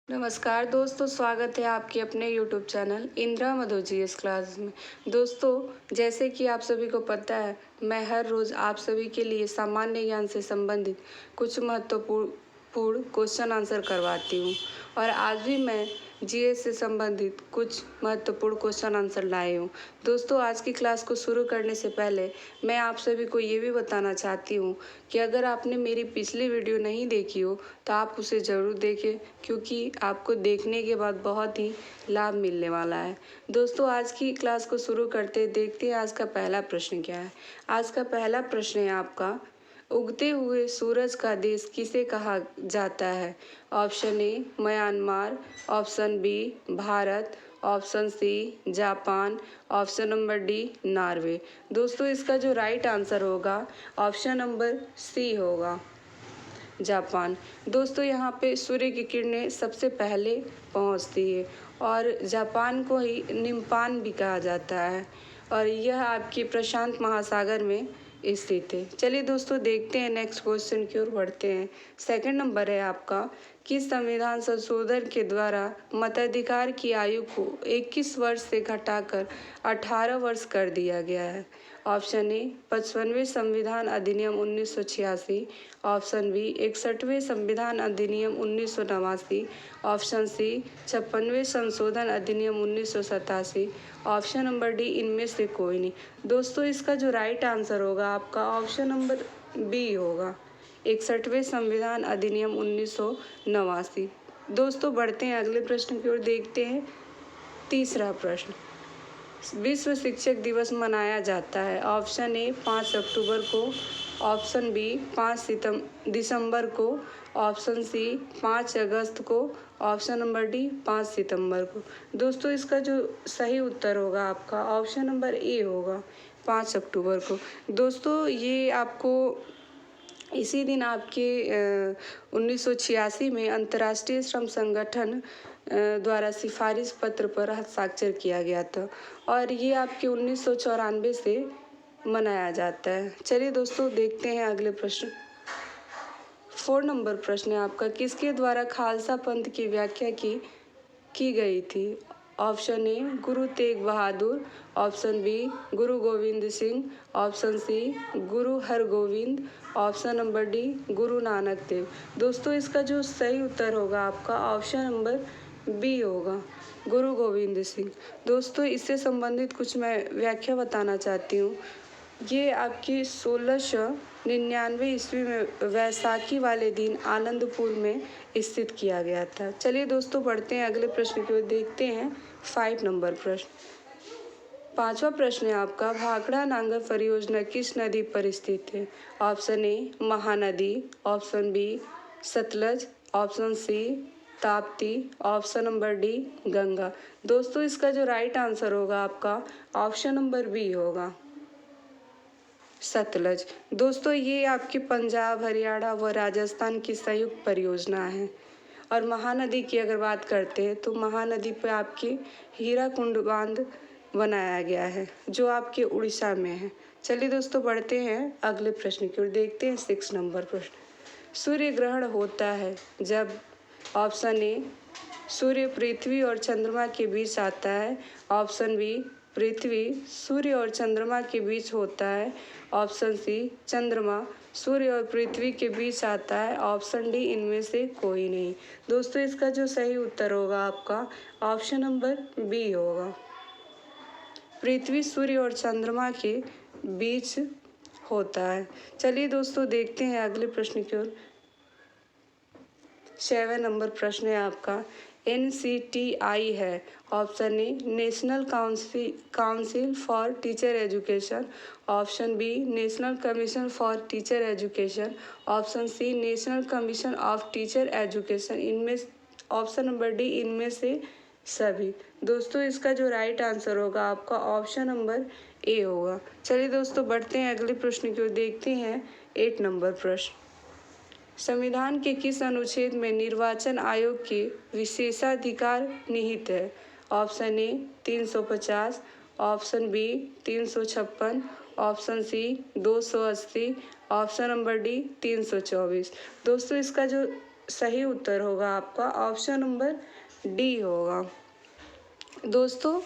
नमस्कार दोस्तों, स्वागत है आपके अपने यूट्यूब चैनल इंदिरा मधु जीएस क्लास में। दोस्तों, जैसे कि आप सभी को पता है, मैं हर रोज़ आप सभी के लिए सामान्य ज्ञान से संबंधित कुछ महत्वपूर्ण क्वेश्चन आंसर करवाती हूँ और आज भी मैं जीएस से संबंधित कुछ महत्वपूर्ण क्वेश्चन आंसर लाई हूँ। दोस्तों, आज की क्लास को शुरू करने से पहले मैं आप सभी को ये भी बताना चाहती हूँ कि अगर आपने मेरी पिछली वीडियो नहीं देखी हो तो आप उसे ज़रूर देखें, क्योंकि आपको देखने के बाद बहुत ही लाभ मिलने वाला है। दोस्तों, आज की क्लास को शुरू करते देखते हैं आज का पहला प्रश्न क्या है। आज का पहला प्रश्न है आपका, उगते हुए सूरज का देश किसे कहा जाता है? Option A Myanmar, option B Bharat, option C Japan, option number D Norway. दोस्तों, इसका जो राइट आंसर होगा ऑप्शन नंबर सी होगा, जापान। दोस्तों, यहाँ पे सूर्य की किरणें सबसे पहले पहुँचती है और जापान को ही निम्पान भी कहा जाता है और यह आपके प्रशांत महासागर में स्थित है। चलिए दोस्तों, देखते हैं नेक्स्ट क्वेश्चन की ओर बढ़ते हैं। सेकंड नंबर है आपका, किस संविधान संशोधन के द्वारा मताधिकार की आयु को 21 वर्ष से घटाकर 18 वर्ष कर दिया गया है? ऑप्शन ए 55वें संविधान अधिनियम 1986, ऑप्शन बी 61वें संविधान अधिनियम 1989, ऑप्शन सी 56वें संशोधन अधिनियम 1987, ऑप्शन नंबर डी इनमें से कोई नहीं। दोस्तों, इसका जो राइट आंसर होगा आपका ऑप्शन नंबर बी होगा, 61वें संविधान अधिनियम 1989। दोस्तों, बढ़ते हैं अगले प्रश्न की ओर, देखते हैं तीसरा प्रश्न। विश्व शिक्षक दिवस मनाया जाता है? ऑप्शन ए 5 अक्टूबर को, ऑप्शन बी 5 दिसंबर को, ऑप्शन सी 5 अगस्त को, ऑप्शन नंबर डी 5 सितंबर को। दोस्तों, इसका जो सही उत्तर होगा आपका ऑप्शन नंबर ए होगा, 5 अक्टूबर को। दोस्तों, ये आपको इसी दिन आपके 1986 में अंतर्राष्ट्रीय श्रम संगठन द्वारा सिफारिश पत्र पर हस्ताक्षर किया गया था और ये आपके 1994 से मनाया जाता है। चलिए दोस्तों, देखते हैं अगले प्रश्न। 4 नंबर प्रश्न है आपका, किसके द्वारा खालसा पंथ की व्याख्या की गई थी? Option A Guru Tegh Bahadur, option B Guru Govind Singh, option C Guru Hargovind, option number D Guru Nanak Dev. दोस्तों, इसका जो सही उत्तर होगा आपका ऑप्शन नंबर बी होगा, गुरु गोविंद सिंह। दोस्तों, इससे संबंधित कुछ मैं व्याख्या बताना चाहती हूँ। ये आपकी 1699 ईस्वी में वैसाखी वाले दिन आनंदपुर में स्थित किया गया था। चलिए दोस्तों, बढ़ते हैं अगले प्रश्न की ओर, देखते हैं 5 नंबर प्रश्न। 5वां प्रश्न है आपका, भाखड़ा नांगल परियोजना किस नदी पर स्थित है? Option A Mahanadi, option B Sutlej, option C Tapti, option number D Ganga. दोस्तों, इसका जो राइट आंसर होगा आपका ऑप्शन नंबर बी होगा, सतलज। दोस्तों, ये आपके पंजाब, हरियाणा व राजस्थान की संयुक्त परियोजना है और महानदी की अगर बात करते हैं तो महानदी पे आपकी हीराकुंड बांध बनाया गया है जो आपके उड़ीसा में है। चलिए दोस्तों, बढ़ते हैं अगले प्रश्न की ओर, देखते हैं 6 नंबर प्रश्न। सूर्य ग्रहण होता है जब? ऑप्शन ए सूर्य पृथ्वी और चंद्रमा के बीच आता है, ऑप्शन बी पृथ्वी सूर्य और चंद्रमा के बीच होता है, ऑप्शन सी चंद्रमा सूर्य और पृथ्वी के बीच आता है, ऑप्शन डी इनमें से कोई नहीं। दोस्तों, इसका जो सही उत्तर होगा आपका ऑप्शन नंबर बी होगा, पृथ्वी सूर्य और चंद्रमा के बीच होता है। चलिए दोस्तों, देखते हैं अगले प्रश्न की ओर। 7 नंबर प्रश्न है आपका, NCTI है? Option A national council for teacher education, option B national commission for teacher education, option C national commission of teacher education, इनमें ऑप्शन नंबर डी इनमें से सभी। दोस्तों, इसका जो राइट आंसर होगा आपका ऑप्शन नंबर ए होगा। चलिए दोस्तों, बढ़ते हैं अगले प्रश्न की ओर, देखते हैं 8 नंबर प्रश्न। संविधान के किस अनुच्छेद में निर्वाचन आयोग के विशेषाधिकार निहित है? Option A 350, option B 356, option C 280, option number D 324। दोस्तों, इसका जो सही उत्तर होगा आपका ऑप्शन नंबर डी होगा। दोस्तों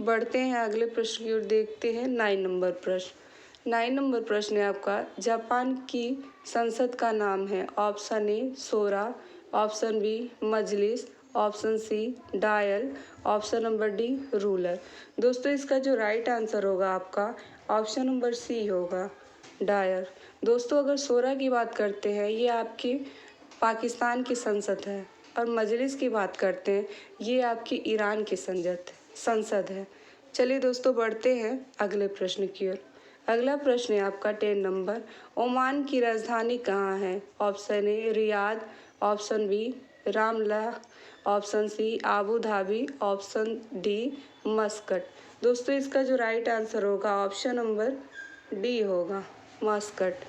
बढ़ते हैं अगले प्रश्न की ओर, देखते हैं 9 नंबर प्रश्न। 9 नंबर प्रश्न है आपका, जापान की संसद का नाम है। ऑप्शन ए सोरा, ऑप्शन बी मजलिस, ऑप्शन सी डायल, ऑप्शन नंबर डी रूलर। दोस्तों इसका जो राइट आंसर होगा आपका ऑप्शन नंबर सी होगा, डायर। दोस्तों अगर सोरा की बात करते हैं ये आपकी पाकिस्तान की संसद है, और मजलिस की बात करते हैं ये आपकी ईरान की संसद है। चलिए दोस्तों बढ़ते हैं अगले प्रश्न की ओर। अगला प्रश्न है आपका 10 नंबर, ओमान की राजधानी कहाँ है। Option A Riyadh, option B Ramallah, option C Abu Dhabi, option D Muscat. दोस्तों इसका जो राइट आंसर होगा ऑप्शन नंबर डी होगा, मस्कट।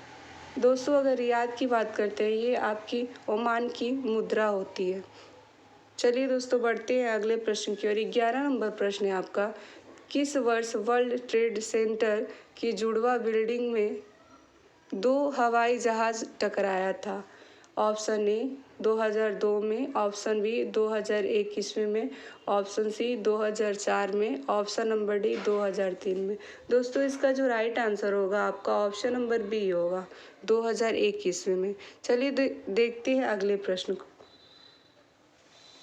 दोस्तों अगर रियाद की बात करते हैं ये आपकी ओमान की मुद्रा होती है। चलिए दोस्तों बढ़ते हैं अगले प्रश्न की ओर। 11 नंबर प्रश्न है आपका, किस वर्ष वर्ल्ड ट्रेड सेंटर की जुड़वा बिल्डिंग में 2 हवाई जहाज टकराया था। ऑप्शन ए 2002 में, ऑप्शन बी 2001 ईस्वी में, ऑप्शन सी 2004 में, ऑप्शन नंबर डी 2003 में। दोस्तों इसका जो राइट आंसर होगा आपका ऑप्शन नंबर बी होगा, 2001 ईस्वी में। चलिए देखते हैं अगले प्रश्न को।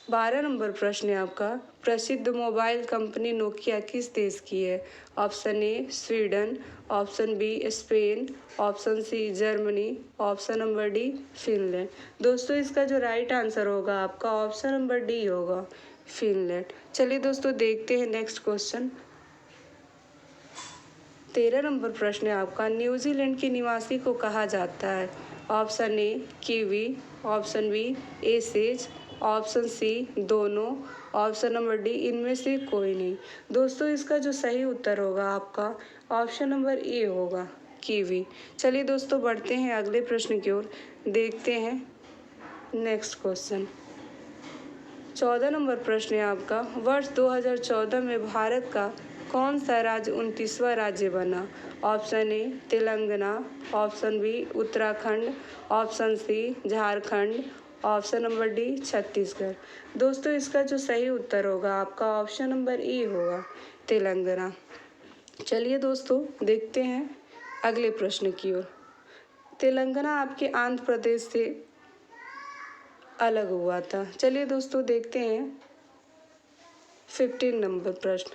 12 नंबर प्रश्न है आपका, प्रसिद्ध मोबाइल कंपनी नोकिया किस देश की है। Option A Sweden, option B Spain, option C Germany, option number D Finland. दोस्तों इसका जो राइट आंसर होगा आपका ऑप्शन नंबर डी होगा, फिनलैंड। चलिए दोस्तों देखते हैं नेक्स्ट क्वेश्चन। 13 नंबर प्रश्न है आपका, न्यूजीलैंड के निवासी को कहा जाता है। Option A kiwi, option B एसेज, ऑप्शन सी दोनों, ऑप्शन नंबर डी इनमें से कोई नहीं। दोस्तों इसका जो सही उत्तर होगा आपका ऑप्शन नंबर ए होगा, कीवी। चलिए दोस्तों बढ़ते हैं अगले प्रश्न की ओर, देखते हैं नेक्स्ट क्वेश्चन। 14 नंबर प्रश्न है आपका, वर्ष 2014 में भारत का कौन सा राज्य 29वां राज्य बना। Option A Telangana, option B Uttarakhand, option C Jharkhand, option number D Chhattisgarh. दोस्तों इसका जो सही उत्तर होगा आपका ऑप्शन नंबर ए होगा, तेलंगाना। चलिए दोस्तों देखते हैं अगले प्रश्न की ओर। तेलंगाना आपके आंध्र प्रदेश से अलग हुआ था। चलिए दोस्तों देखते हैं 15 नंबर प्रश्न,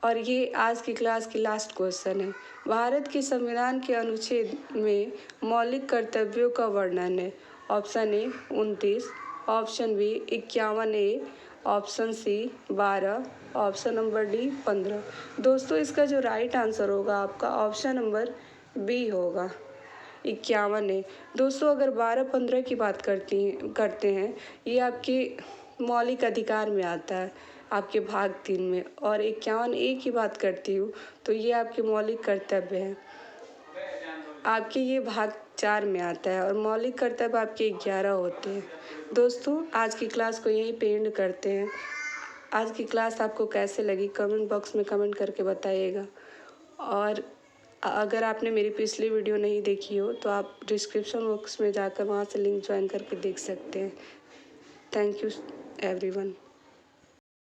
और ये आज की क्लास की लास्ट क्वेश्चन है। भारत के संविधान के अनुच्छेद में मौलिक कर्तव्यों का वर्णन है। Option A 29, option B 51 A, option C 12, option number D 15। दोस्तों इसका जो राइट आंसर होगा आपका ऑप्शन नंबर बी होगा, 51 है। दोस्तों अगर 12-15 की बात करते हैं ये आपके मौलिक अधिकार में आता है, आपके भाग 3 में, और 51 ए की बात करती हूँ तो ये आपके मौलिक कर्तव्य हैं, आपके ये भाग 4 में आता है, और मौलिक कर्तव्य आपके 11 होते हैं। दोस्तों आज की क्लास को यहीं पे एंड करते हैं। आज की क्लास आपको कैसे लगी कमेंट बॉक्स में कमेंट करके बताइएगा, और अगर आपने मेरी पिछली वीडियो नहीं देखी हो तो आप डिस्क्रिप्शन बॉक्स में जाकर वहाँ से लिंक ज्वाइन करके देख सकते हैं। Thank you everyone.